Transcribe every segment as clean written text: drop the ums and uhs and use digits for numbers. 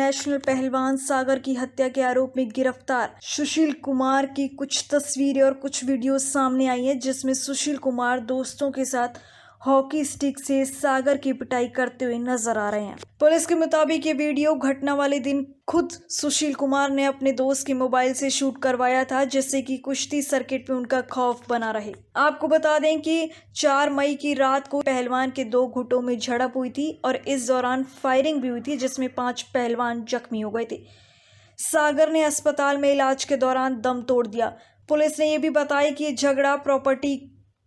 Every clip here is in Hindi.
इंटरनेशनल पहलवान सागर की हत्या के आरोप में गिरफ्तार सुशील कुमार की कुछ तस्वीरें और कुछ वीडियो सामने आई है, जिसमें सुशील कुमार दोस्तों के साथ हॉकी स्टिक से सागर की पिटाई करते हुए नजर आ रहे हैं। पुलिस के मुताबिक ये वीडियो घटना वाले दिन खुद सुशील कुमार ने अपने दोस्त के मोबाइल से शूट करवाया था, जिससे कि कुश्ती सर्किट में उनका खौफ बना रहे। आपको बता दें कि 4 मई की रात को पहलवान के 2 गुटों में झड़प हुई थी और इस दौरान फायरिंग भी हुई थी, जिसमें 5 पहलवान जख्मी हो गए थे। सागर ने अस्पताल में इलाज के दौरान दम तोड़ दिया। पुलिस ने यह भी बताया कि झगड़ा प्रॉपर्टी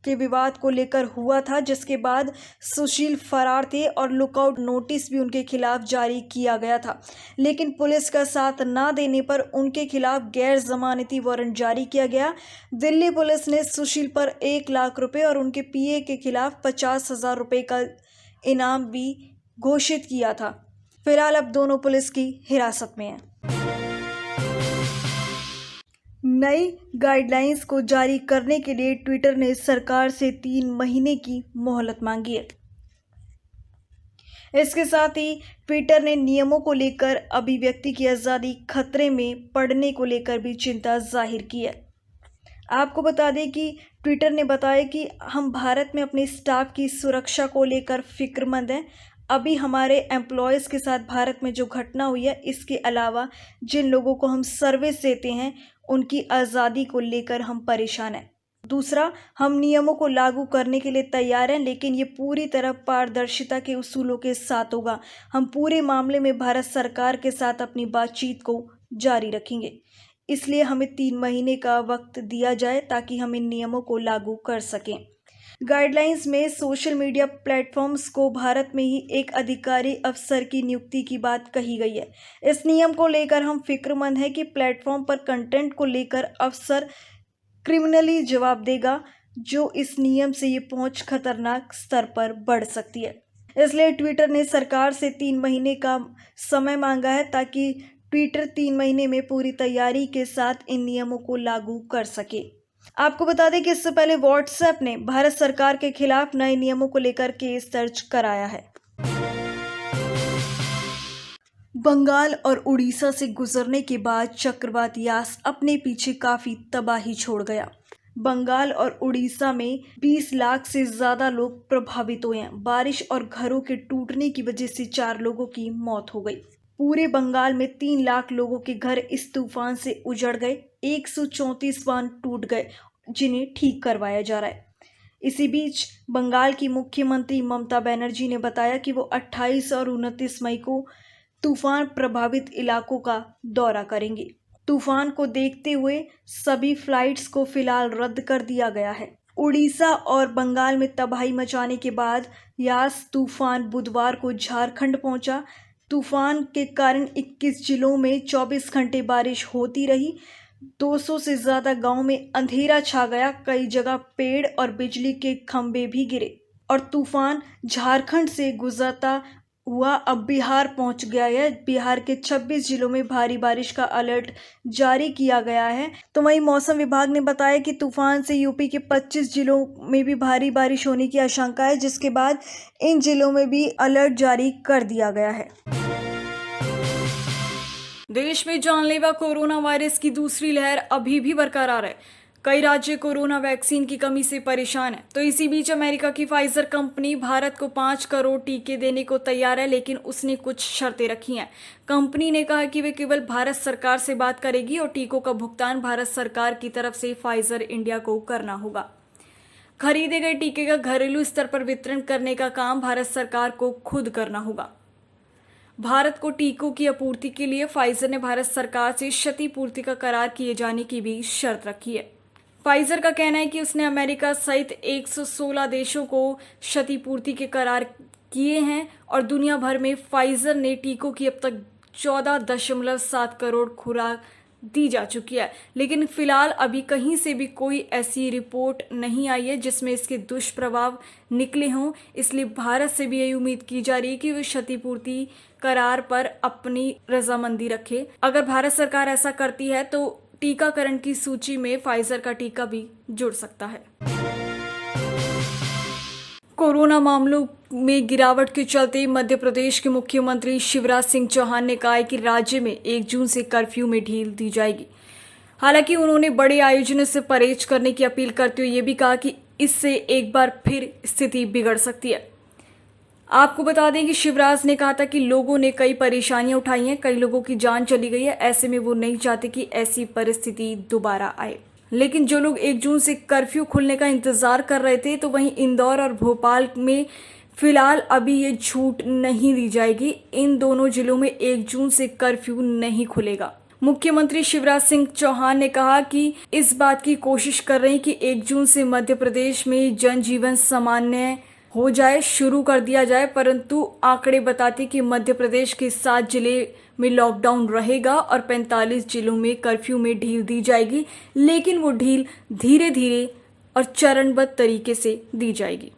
के विवाद को लेकर हुआ था, जिसके बाद सुशील फरार थे और लुकआउट नोटिस भी उनके खिलाफ जारी किया गया था, लेकिन पुलिस का साथ ना देने पर उनके खिलाफ गैर जमानती वारंट जारी किया गया। दिल्ली पुलिस ने सुशील पर 1 लाख रुपए और उनके पीए के खिलाफ 50,000 रुपए का इनाम भी घोषित किया था। फिलहाल अब दोनों पुलिस की हिरासत में हैं। नई गाइडलाइंस को जारी करने के लिए ट्विटर ने सरकार से 3 महीने की मोहलत मांगी है। इसके साथ ही ट्विटर ने नियमों को लेकर अभिव्यक्ति की आज़ादी खतरे में पड़ने को लेकर भी चिंता जाहिर की है। आपको बता दें कि ट्विटर ने बताया कि हम भारत में अपने स्टाफ की सुरक्षा को लेकर फिक्रमंद हैं। अभी हमारे एम्प्लॉयज़ के साथ भारत में जो घटना हुई है, इसके अलावा जिन लोगों को हम सर्विस देते हैं उनकी आज़ादी को लेकर हम परेशान हैं। दूसरा, हम नियमों को लागू करने के लिए तैयार हैं, लेकिन ये पूरी तरह पारदर्शिता के उसूलों के साथ होगा। हम पूरे मामले में भारत सरकार के साथ अपनी बातचीत को जारी रखेंगे, इसलिए हमें 3 महीने का वक्त दिया जाए ताकि हम इन नियमों को लागू कर सकें। गाइडलाइंस में सोशल मीडिया प्लेटफॉर्म्स को भारत में ही एक अधिकारी अफसर की नियुक्ति की बात कही गई है। इस नियम को लेकर हम फिक्रमंद हैं कि प्लेटफॉर्म पर कंटेंट को लेकर अफसर क्रिमिनली जवाब देगा, जो इस नियम से ये पहुंच खतरनाक स्तर पर बढ़ सकती है। इसलिए ट्विटर ने सरकार से 3 महीने का समय मांगा है ताकि ट्विटर 3 महीने में पूरी तैयारी के साथ इन नियमों को लागू कर सके। आपको बता दें कि इससे पहले व्हाट्सएप ने भारत सरकार के खिलाफ नए नियमों को लेकर केस दर्ज कराया है। बंगाल और उड़ीसा से गुजरने के बाद चक्रवात यास अपने पीछे काफी तबाही छोड़ गया। बंगाल और उड़ीसा में 20 लाख से ज्यादा लोग प्रभावित हुए हैं। बारिश और घरों के टूटने की वजह से 4 लोगों की मौत हो गई। पूरे बंगाल में 3 लाख लोगों के घर इस तूफान से उजड़ गए। 134 बांध टूट गए, जिन्हें ठीक करवाया जा रहा है। इसी बीच बंगाल की मुख्यमंत्री ममता बनर्जी ने बताया कि वो 28 और 29 मई को तूफान प्रभावित इलाकों का दौरा करेंगे। तूफान को देखते हुए सभी फ्लाइट्स को फिलहाल रद्द कर दिया गया है। उड़ीसा और बंगाल में तबाही मचाने के बाद यास तूफान बुधवार को झारखंड पहुंचा। तूफान के कारण 21 जिलों में 24 घंटे बारिश होती रही। 200 से ज़्यादा गांव में अंधेरा छा गया। कई जगह पेड़ और बिजली के खंभे भी गिरे और तूफान झारखंड से गुजरता हुआ अब बिहार पहुंच गया है। बिहार के 26 जिलों में भारी बारिश का अलर्ट जारी किया गया है। तो वहीं मौसम विभाग ने बताया कि तूफान से यूपी के 25 जिलों में भी भारी बारिश होने की आशंका है, जिसके बाद इन जिलों में भी अलर्ट जारी कर दिया गया है। देश में जानलेवा कोरोना वायरस की दूसरी लहर अभी भी बरकरार है। कई राज्य कोरोना वैक्सीन की कमी से परेशान है। तो इसी बीच अमेरिका की फाइजर कंपनी भारत को 5 करोड़ टीके देने को तैयार है, लेकिन उसने कुछ शर्तें रखी हैं। कंपनी ने कहा कि वे केवल भारत सरकार से बात करेगी और टीकों का भुगतान भारत सरकार की तरफ से फाइजर इंडिया को करना होगा। खरीदे गए टीके का घरेलू स्तर पर वितरण करने का काम भारत सरकार को खुद करना होगा। भारत को टीकों की आपूर्ति के लिए फाइजर ने भारत सरकार से क्षतिपूर्ति का करार किए जाने की भी शर्त रखी है। फाइजर का कहना है कि उसने अमेरिका सहित 116 देशों को क्षतिपूर्ति के करार किए हैं और दुनिया भर में फाइजर ने टीकों की अब तक 14.7 करोड़ खुराक दी जा चुकी है, लेकिन फिलहाल अभी कहीं से भी कोई ऐसी रिपोर्ट नहीं आई है जिसमें इसके दुष्प्रभाव निकले हों। इसलिए भारत से भी यही उम्मीद की जा रही है कि वे क्षतिपूर्ति करार पर अपनी रजामंदी रखे। अगर भारत सरकार ऐसा करती है तो टीकाकरण की सूची में फाइजर का टीका भी जुड़ सकता है। कोरोना मामलों में गिरावट के चलते मध्य प्रदेश के मुख्यमंत्री शिवराज सिंह चौहान ने कहा है कि राज्य में 1 जून से कर्फ्यू में ढील दी जाएगी। हालांकि उन्होंने बड़े आयोजनों से परहेज करने की अपील करते हुए ये भी कहा कि इससे एक बार फिर स्थिति बिगड़ सकती है। आपको बता दें कि शिवराज ने कहा था कि लोगों ने कई परेशानियां उठाई हैं, कई लोगों की जान चली गई है। ऐसे में वो नहीं चाहते कि ऐसी परिस्थिति दोबारा आए। लेकिन जो लोग 1 जून से कर्फ्यू खुलने का इंतजार कर रहे थे, तो वहीं इंदौर और भोपाल में फिलहाल अभी ये छूट नहीं दी जाएगी। इन दोनों जिलों में 1 जून से कर्फ्यू नहीं खुलेगा। मुख्यमंत्री शिवराज सिंह चौहान ने कहा कि इस बात की कोशिश कर रहे हैं कि 1 जून से मध्य प्रदेश में जनजीवन सामान्य हो जाए, शुरू कर दिया जाए, परंतु आंकड़े बताते कि मध्य प्रदेश के 7 जिले में लॉकडाउन रहेगा और 45 जिलों में कर्फ्यू में ढील दी जाएगी, लेकिन वो ढील धीरे धीरे और चरणबद्ध तरीके से दी जाएगी।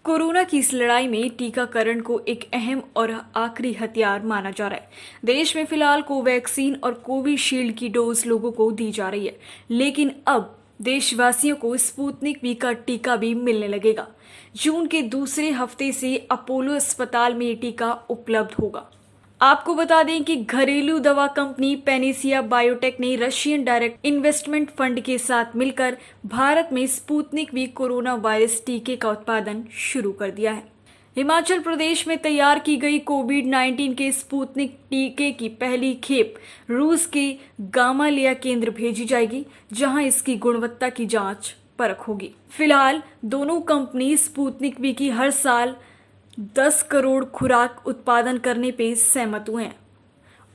कोरोना की इस लड़ाई में टीकाकरण को एक अहम और आखिरी हथियार माना जा रहा है। देश में फिलहाल कोवैक्सीन और कोविशील्ड की डोज लोगों को दी जा रही है, लेकिन अब देशवासियों को स्पुतनिक वी का टीका भी मिलने लगेगा। जून के दूसरे हफ्ते से अपोलो अस्पताल में ये टीका उपलब्ध होगा। आपको बता दें कि घरेलू दवा कंपनी पैनेसिया बायोटेक ने रशियन डायरेक्ट इन्वेस्टमेंट फंड के साथ मिलकर भारत में स्पुतनिक वी कोरोना वायरस टीके का उत्पादन शुरू कर दिया है। हिमाचल प्रदेश में तैयार की गई कोविड-19 के स्पुतनिक टीके की पहली खेप रूस के गामालिया केंद्र भेजी जाएगी, जहां इसकी गुणवत्ता की जांच परख होगी। फिलहाल दोनों कंपनी स्पुतनिक वी की हर साल 10 करोड़ खुराक उत्पादन करने पे सहमत हुए हैं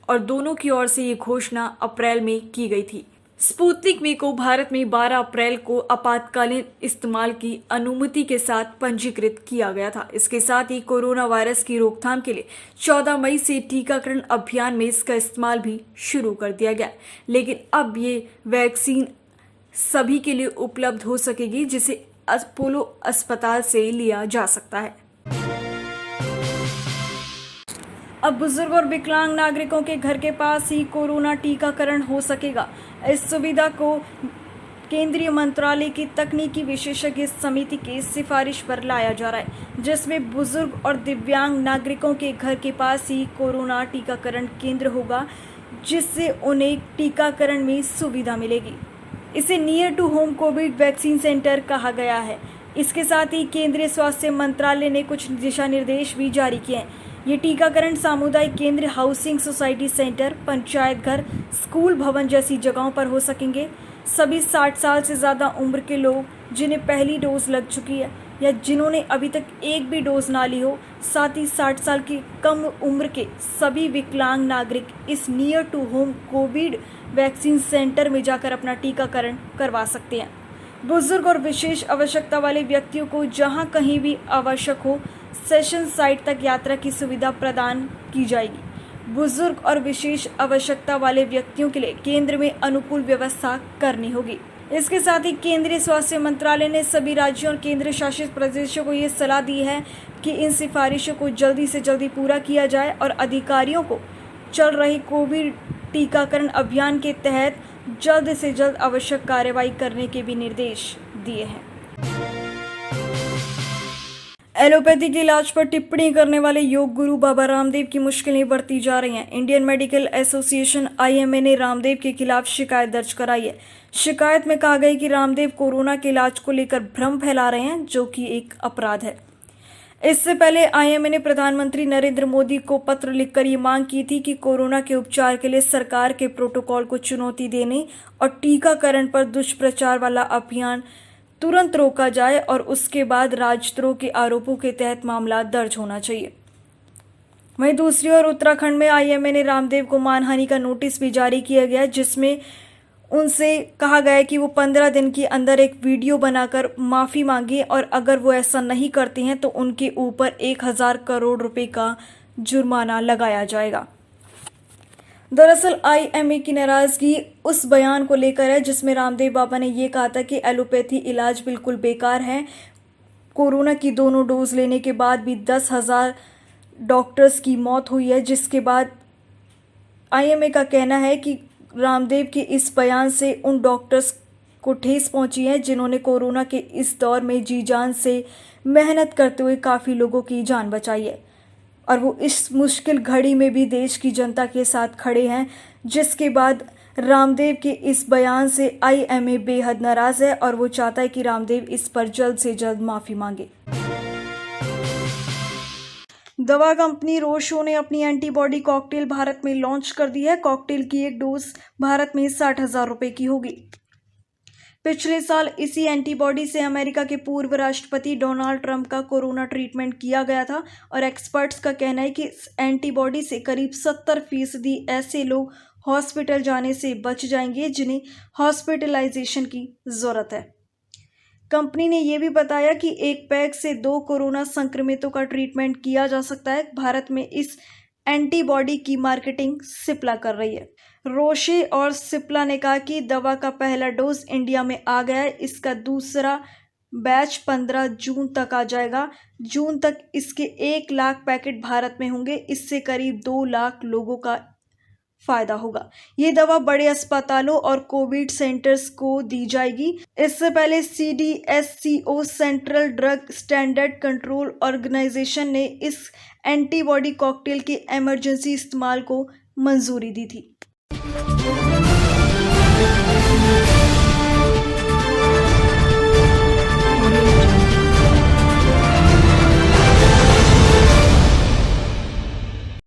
और दोनों की ओर से ये घोषणा अप्रैल में की गई थी। स्पुतनिक वी को भारत में 12 अप्रैल को आपातकालीन इस्तेमाल की अनुमति के साथ पंजीकृत किया गया था। इसके साथ ही कोरोना वायरस की रोकथाम के लिए 14 मई से टीकाकरण अभियान में इसका इस्तेमाल भी शुरू कर दिया गया, लेकिन अब ये वैक्सीन सभी के लिए उपलब्ध हो सकेगी, जिसे अपोलो अस्पताल से लिया जा सकता है। अब बुजुर्ग और विकलांग नागरिकों के घर के पास ही कोरोना टीकाकरण हो सकेगा। इस सुविधा को केंद्रीय मंत्रालय की तकनीकी विशेषज्ञ समिति की सिफारिश पर लाया जा रहा है, जिसमें बुजुर्ग और दिव्यांग नागरिकों के घर के पास ही कोरोना टीकाकरण केंद्र होगा, जिससे उन्हें टीकाकरण में सुविधा मिलेगी। इसे near to home covid vaccine centre कहा गया है। इसके साथ ही केंद्रीय स्वास्थ्य मंत्रालय ने कुछ दिशा निर्देश भी जारी किए हैं। ये टीकाकरण सामुदायिक केंद्र, हाउसिंग सोसाइटी सेंटर, पंचायत घर, स्कूल भवन जैसी जगहों पर हो सकेंगे। सभी 60 साल से ज़्यादा उम्र के लोग जिन्हें पहली डोज लग चुकी है या जिन्होंने अभी तक एक भी डोज ना ली हो, साथ ही 60 साल की कम उम्र के सभी विकलांग नागरिक इस near to home covid vaccine centre में जाकर अपना टीकाकरण करवा सकते हैं। बुजुर्ग और विशेष आवश्यकता वाले व्यक्तियों को जहां कहीं भी आवश्यक हो, सेशन साइट तक यात्रा की सुविधा प्रदान की जाएगी। बुजुर्ग और विशेष आवश्यकता वाले व्यक्तियों के लिए केंद्र में अनुकूल व्यवस्था करनी होगी। इसके साथ ही केंद्रीय स्वास्थ्य मंत्रालय ने सभी राज्यों और केंद्र शासित प्रदेशों को ये सलाह दी है कि इन सिफारिशों को जल्दी से जल्दी पूरा किया जाए और अधिकारियों को चल रही कोविड टीकाकरण अभियान के तहत जल्द से जल्द आवश्यक कार्रवाई करने के भी निर्देश दिए हैं। एलोपैथी के इलाज पर टिप्पणी करने वाले योग गुरु बाबा रामदेव की मुश्किलें बढ़ती जा रही हैं। इंडियन मेडिकल एसोसिएशन IMA ने रामदेव के खिलाफ शिकायत दर्ज कराई है। शिकायत में कहा गया कि रामदेव कोरोना के इलाज को लेकर भ्रम फैला रहे हैं, जो कि एक अपराध है। इससे पहले IMA ने प्रधानमंत्री नरेंद्र मोदी को पत्र लिखकर ये मांग की थी कि कोरोना के उपचार के लिए सरकार के प्रोटोकॉल को चुनौती देने और टीकाकरण पर दुष्प्रचार वाला अभियान तुरंत रोका जाए और उसके बाद राजद्रोह के आरोपों के तहत मामला दर्ज होना चाहिए। वहीं दूसरी ओर उत्तराखंड में IMA ने रामदेव को मानहानि का नोटिस भी जारी किया गया, जिसमें उनसे कहा गया कि वो 15 दिन के अंदर एक वीडियो बनाकर माफ़ी मांगे और अगर वो ऐसा नहीं करते हैं तो उनके ऊपर 1000 करोड़ रुपए का जुर्माना लगाया जाएगा। दरअसल IMA की नाराजगी उस बयान को लेकर है जिसमें रामदेव बाबा ने ये कहा था कि एलोपैथी इलाज बिल्कुल बेकार है। कोरोना की दोनों डोज लेने के बाद भी 10,000 डॉक्टर्स की मौत हुई है, जिसके बाद IMA का कहना है कि रामदेव के इस बयान से उन डॉक्टर्स को ठेस पहुंची है, जिन्होंने कोरोना के इस दौर में जी जान से मेहनत करते हुए काफ़ी लोगों की जान बचाई है और वो इस मुश्किल घड़ी में भी देश की जनता के साथ खड़े हैं। जिसके बाद रामदेव के इस बयान से IMA बेहद नाराज़ है और वो चाहता है कि रामदेव इस पर जल्द से जल्द माफ़ी मांगे। दवा कंपनी रोशो ने अपनी एंटीबॉडी कॉकटेल भारत में लॉन्च कर दी है। कॉकटेल की एक डोज भारत में 60,000 रुपये की होगी। पिछले साल इसी एंटीबॉडी से अमेरिका के पूर्व राष्ट्रपति डोनाल्ड ट्रंप का कोरोना ट्रीटमेंट किया गया था और एक्सपर्ट्स का कहना है कि इस एंटीबॉडी से करीब 70% ऐसे लोग हॉस्पिटल जाने से बच जाएंगे जिन्हें हॉस्पिटलाइजेशन की ज़रूरत है। कंपनी ने यह भी बताया कि एक पैक से 2 कोरोना संक्रमितों का ट्रीटमेंट किया जा सकता है। भारत में इस एंटीबॉडी की मार्केटिंग सिप्ला कर रही है। रोशे और सिप्ला ने कहा कि दवा का पहला डोज इंडिया में आ गया है। इसका दूसरा बैच 15 जून तक आ जाएगा। जून तक इसके 1 लाख पैकेट भारत में होंगे। इससे करीब 2 लाख लोगों का फायदा होगा। ये दवा बड़े अस्पतालों और कोविड सेंटर्स को दी जाएगी। इससे पहले CDSCO central drug standard control organisation ने इस एंटीबॉडी कॉकटेल के इमरजेंसी इस्तेमाल को मंजूरी दी थी।